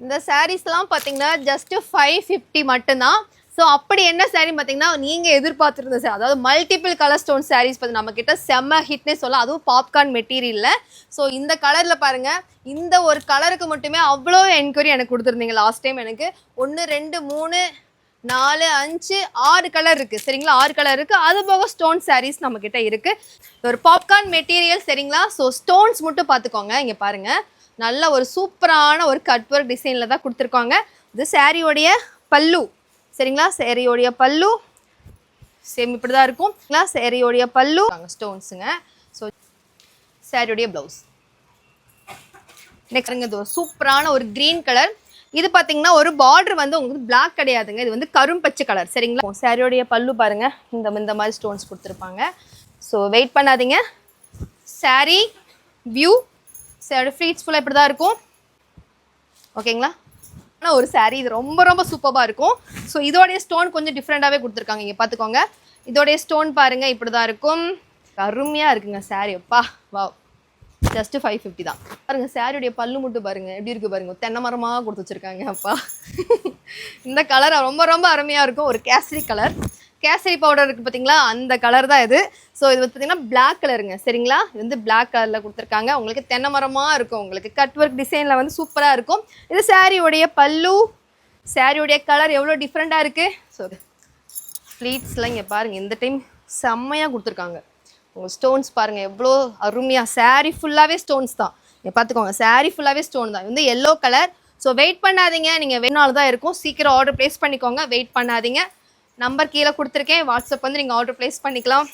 இந்த சாரீஸ்லாம் பார்த்தீங்கன்னா ஜஸ்ட் 550 மட்டும்தான். ஸோ அப்படி என்ன சாரீ பார்த்தீங்கன்னா நீங்கள் எதிர்பார்த்துருந்த சார், அதாவது மல்டிபிள் கலர் ஸ்டோன் சாரீஸ் பார்த்து நம்மக்கிட்ட செம்ம ஹிட்னே சொல்லலாம். அதுவும் பாப்கார்ன் மெட்டீரியலில். ஸோ இந்த கலரில் பாருங்கள், இந்த ஒரு கலருக்கு மட்டுமே அவ்வளோ என்கொயரி எனக்கு கொடுத்துருந்தீங்க லாஸ்ட் டைம். எனக்கு 1 2 3 4 5 6 கலர் இருக்குது சரிங்களா. 6 கலர் இருக்குது. அது போக ஸ்டோன் சாரீஸ் நம்மக்கிட்ட இருக்குது. ஒரு பாப்கார்ன் மெட்டீரியல் சரிங்களா. ஸோ ஸ்டோன்ஸ் மட்டும் பார்த்துக்கோங்க. இங்கே பாருங்கள், நல்ல ஒரு சூப்பரான ஒரு கட் ஒர்க் டிசைனில் தான் கொடுத்துருக்காங்க. இது சாரியோடைய பல்லு சரிங்களா. சேரீயோடைய பல்லு சேம் இப்படி தான் இருக்கும். சேரீயோடைய பல்லு ஸ்டோன்ஸுங்க. ஸோ சாரியோடைய ப்ளவுஸ். நெக்ஸ்ட் இது ஒரு சூப்பரான ஒரு க்ரீன் கலர். இது பார்த்தீங்கன்னா ஒரு பார்டர் வந்து உங்களுக்கு பிளாக் கிடையாதுங்க, இது வந்து கரும்பச்சை கலர் சரிங்களா. சாரியோடைய பல்லு பாருங்க, இந்த மாதிரி ஸ்டோன்ஸ் கொடுத்துருப்பாங்க. ஸோ வெயிட் பண்ணாதீங்க. சாரி வியூ சாரி ஃப்ளீட்ஸ் ஃபுல்லாக இப்படி தான் இருக்கும் ஓகேங்களா. ஆனால் ஒரு சாரீ இது ரொம்ப ரொம்ப சூப்பராக இருக்கும். ஸோ இதோடைய ஸ்டோன் கொஞ்சம் டிஃப்ரெண்ட்டாகவே கொடுத்துருக்காங்க. இங்கே பார்த்துக்கோங்க, இதோடைய ஸ்டோன் பாருங்கள் இப்படி தான் இருக்கும். அருமையாக இருக்குங்க சாரீ. அப்பா வா, ஜஸ்ட் 550 தான். பாருங்க சாரியுடைய பல்லு மட்டும் பாருங்க எப்படி இருக்கு பாருங்க, தென்னை மரமாக கொடுத்து வச்சிருக்காங்க. அப்பா இந்த கலர் ரொம்ப ரொம்ப அருமையாக இருக்கும். ஒரு கேசரி கலர், கேசரி பவுடர் இருக்குது பார்த்தீங்களா, அந்த கலர் தான் இது. ஸோ இது பார்த்தீங்கன்னா பிளாக் கலருங்க சரிங்களா. இது வந்து பிளாக் கலரில் கொடுத்துருக்காங்க. உங்களுக்கு தென்னை மரமாக இருக்கும், உங்களுக்கு கட் ஒர்க் டிசைனில் வந்து சூப்பராக இருக்கும். இது சாரியோடைய பல்லு. சாரியோடைய கலர் எவ்வளோ டிஃப்ரெண்ட்டாக இருக்குது. ஸோ ஃப்ளீட்ஸ்லாம் இங்கே பாருங்கள், இந்த டைம் செம்மையாக கொடுத்துருக்காங்க. உங்கள் ஸ்டோன்ஸ் பாருங்கள் எவ்வளோ அருமையாக. சாரீ ஃபுல்லாகவே ஸ்டோன்ஸ் தான். இங்கே பார்த்துக்கோங்க, சாரீ ஃபுல்லாகவே ஸ்டோன் தான். இது வந்து எல்லோ கலர். ஸோ வெயிட் பண்ணாதீங்க, நீங்கள் வேணாலும் தான் இருக்கும். சீக்கிரம் ஆர்டர் ப்ளேஸ் பண்ணிக்கோங்க, வெயிட் பண்ணாதீங்க. நம்பர் கீழே கொடுத்துருக்கேன், வாட்ஸ்அப் வந்து நீங்கள் ஆர்டர் ப்ளேஸ் பண்ணிக்கலாம்.